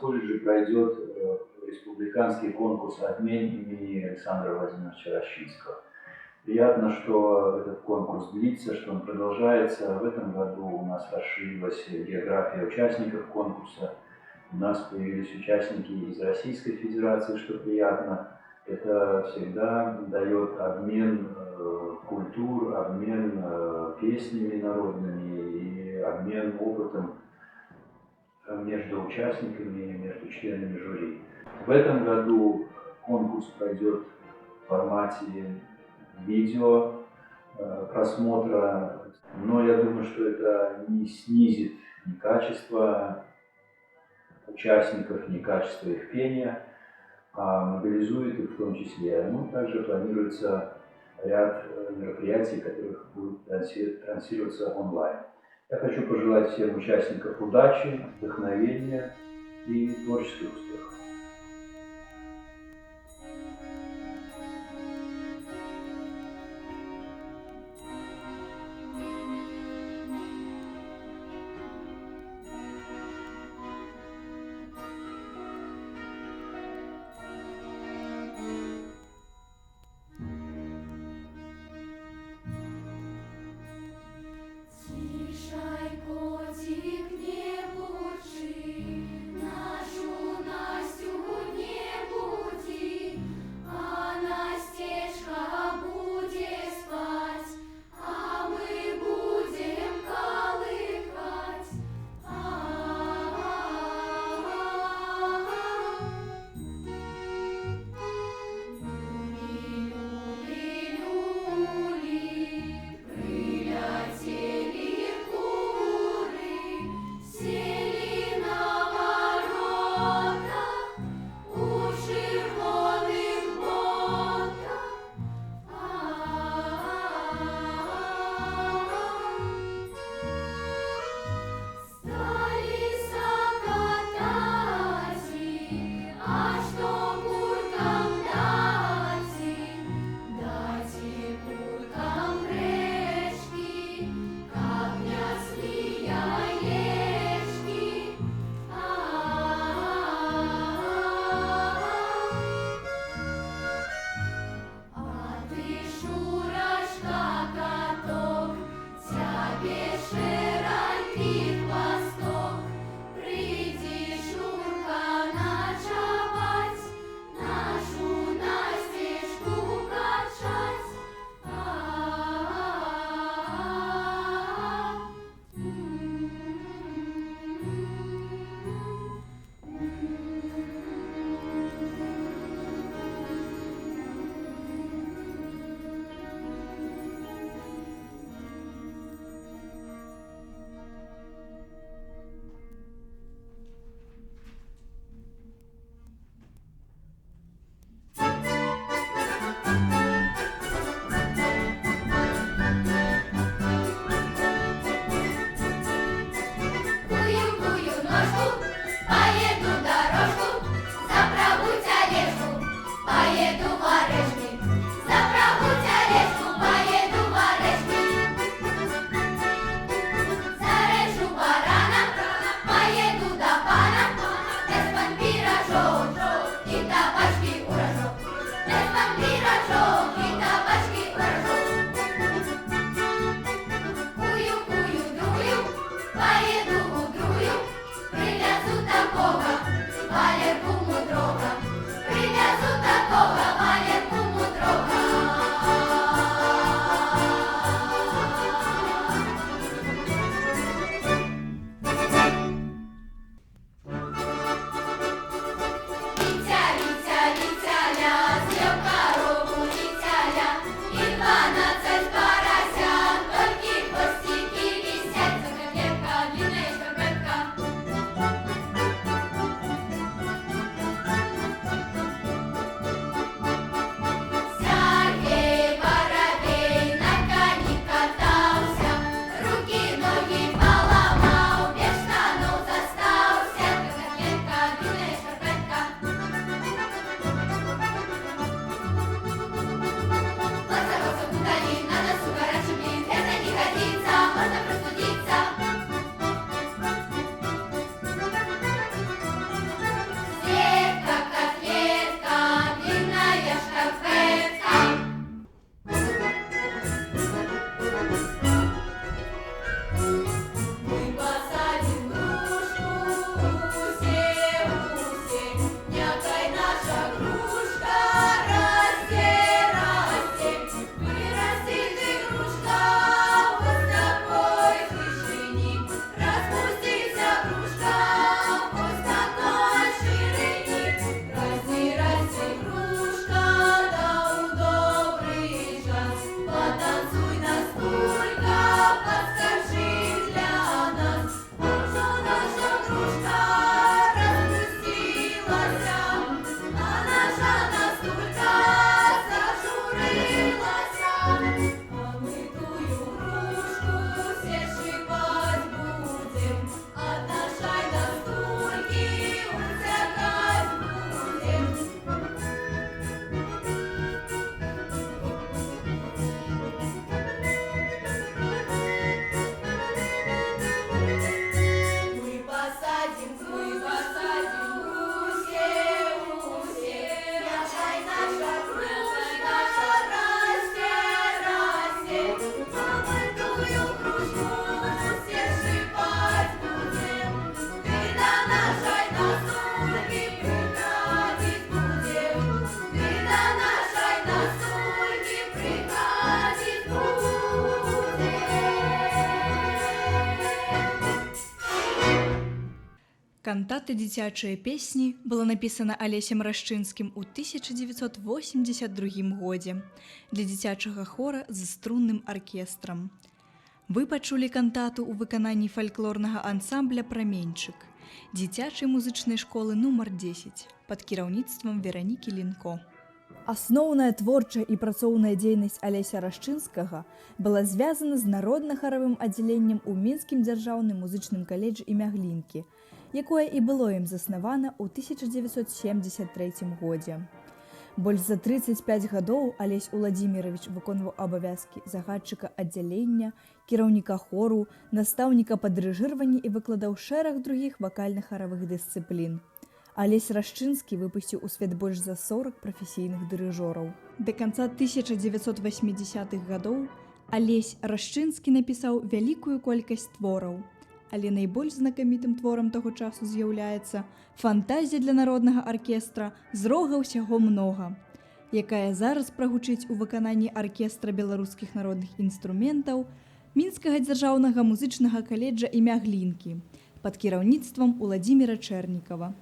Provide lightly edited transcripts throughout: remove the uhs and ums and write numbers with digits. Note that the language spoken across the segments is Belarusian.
колледже пройдет республиканский конкурс «Обмен» имени Александра Владимировича Рощинского. Приятно, что этот конкурс длится, что он продолжается. В этом году у нас расширилась география участников конкурса. У нас появились участники из Российской Федерации, что приятно. Это всегда дает обмен культур, обмен песнями народными и обмен опытом между участниками, между членами жюри. В этом году конкурс пройдет в формате видео просмотра, но я думаю, что это не снизит ни качество участников, ни качество их пения, а мобилизует их в том числе. Ну, также планируется ряд мероприятий, которых будут транслироваться онлайн. Я хочу пожелать всем участникам удачи, вдохновения и творческих успехов. Котик, не бурчи, нашу Настю Кантата «Дзіцячыя песні» была напісана Алесем Рашчынскім у 1982 годзе для дзіцячага хора з струнным аркестрам. Вы пачулі кантату ў выкананні фальклорнага ансамбля «Праменьчык» дзіцячай музычнай школы нумар 10 пад кіраўніцтвам Веранікі Лінко. Асноўная творчая і працоўная дзейнасць Алеся Рашчынскага была звязана з народна-харавым аддзяленнем у Мінскім дзяржаўным музычным каледжы імя Глінкі, якое і было ім заснавана ў 1973 годзе. Больш за 35 гадоў Алесь Уладзімірович выконваў абавязкі загадчыка аддзялення, кіраўніка хору, настаўніка па дырыжырванні і выкладаў шэраг другіх вакальна-харавых дысцыплін. Алесь Рашчынскі выпусціў у свет больш за 40 прафесійных дырыжораў. Да канца 1980-х гадоў Алесь Рашчынскі напісаў вялікую колькасць твораў, але найбольш знакамітым творам таго часу з'яўляецца «Фантазія для народнага аркестра з рога ўсяго многа», якая зараз прагучыць у выкананні аркестра беларускіх народных інструментаў Мінскага дзяржаўнага музычнага каледжа імя Глінкі пад кіраўніцтвам Уладзіміра Чэрнікава.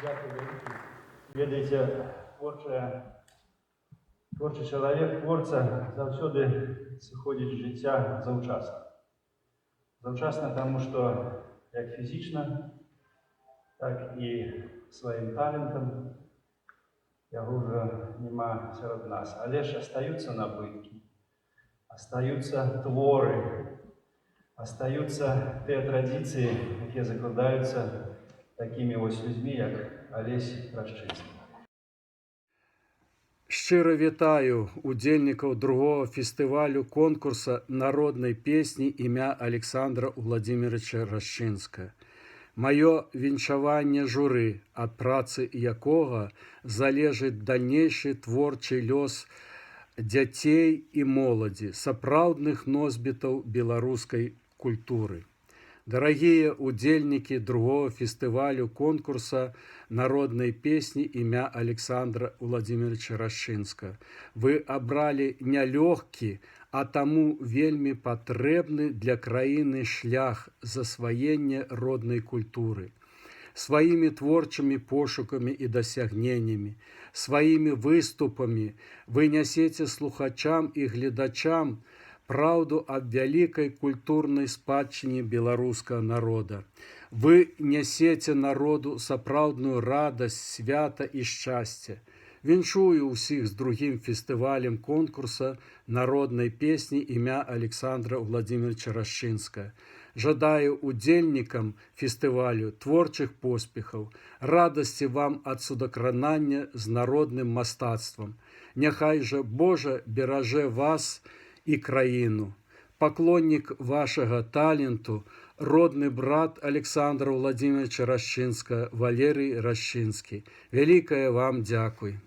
Дякую. Ведаеце, творчы чалавек, творца заўсёды сыходзіць з жыцця заўчасна. Заўчасна таму, што як фізічна, так і сваім талентам яго ўжо няма сярод нас. Але ж астаюцца набыткі, астаюцца творы, астаюцца тыя традыцыі, якія закладаюцца такімі вось людзьмі, як Алесь Рашчынскі. Шчыра вітаю удзельнікаў другого фестывалю конкурса народнай песні імя Александра Владимировича Рашчынскага. Маё віншаванне журы, ад працы якога залежыць дальнейшы творчы лёс дзяцей і моладзі, сапраўдных носьбітаў беларускай культуры. Дарагія удзельнікі другого фестывалю конкурса народнай песні імя Александра Владимировича Рашчынскага, вы абралі нялёгкі, а таму вельмі патрэбны для краіны шлях засваення роднай культуры. Сваімі творчымі пошукамі і дасягненнямі, сваімі выступамі вы нясеце слухачам і гледачам праўду аб вялікай культурнай спадчыне беларускага народа. Вы нясеце народу сапраўдную радасць, свята і шчасце. Віншую ўсіх з другім фестывалем конкурса народнай песні імя Александра Владимировича Рашчынскага. Жадаю удзельнікам фестывалю творчых поспехаў, радасці вам ад судакранання з народным мастацтвам. Няхай жа Божа беражэ вас і краіну. Паклоннік вашага таленту, родны брат Александра Владимировича Рашчынскага, Валерый Рашчынскі. Вялікае вам дзякуй.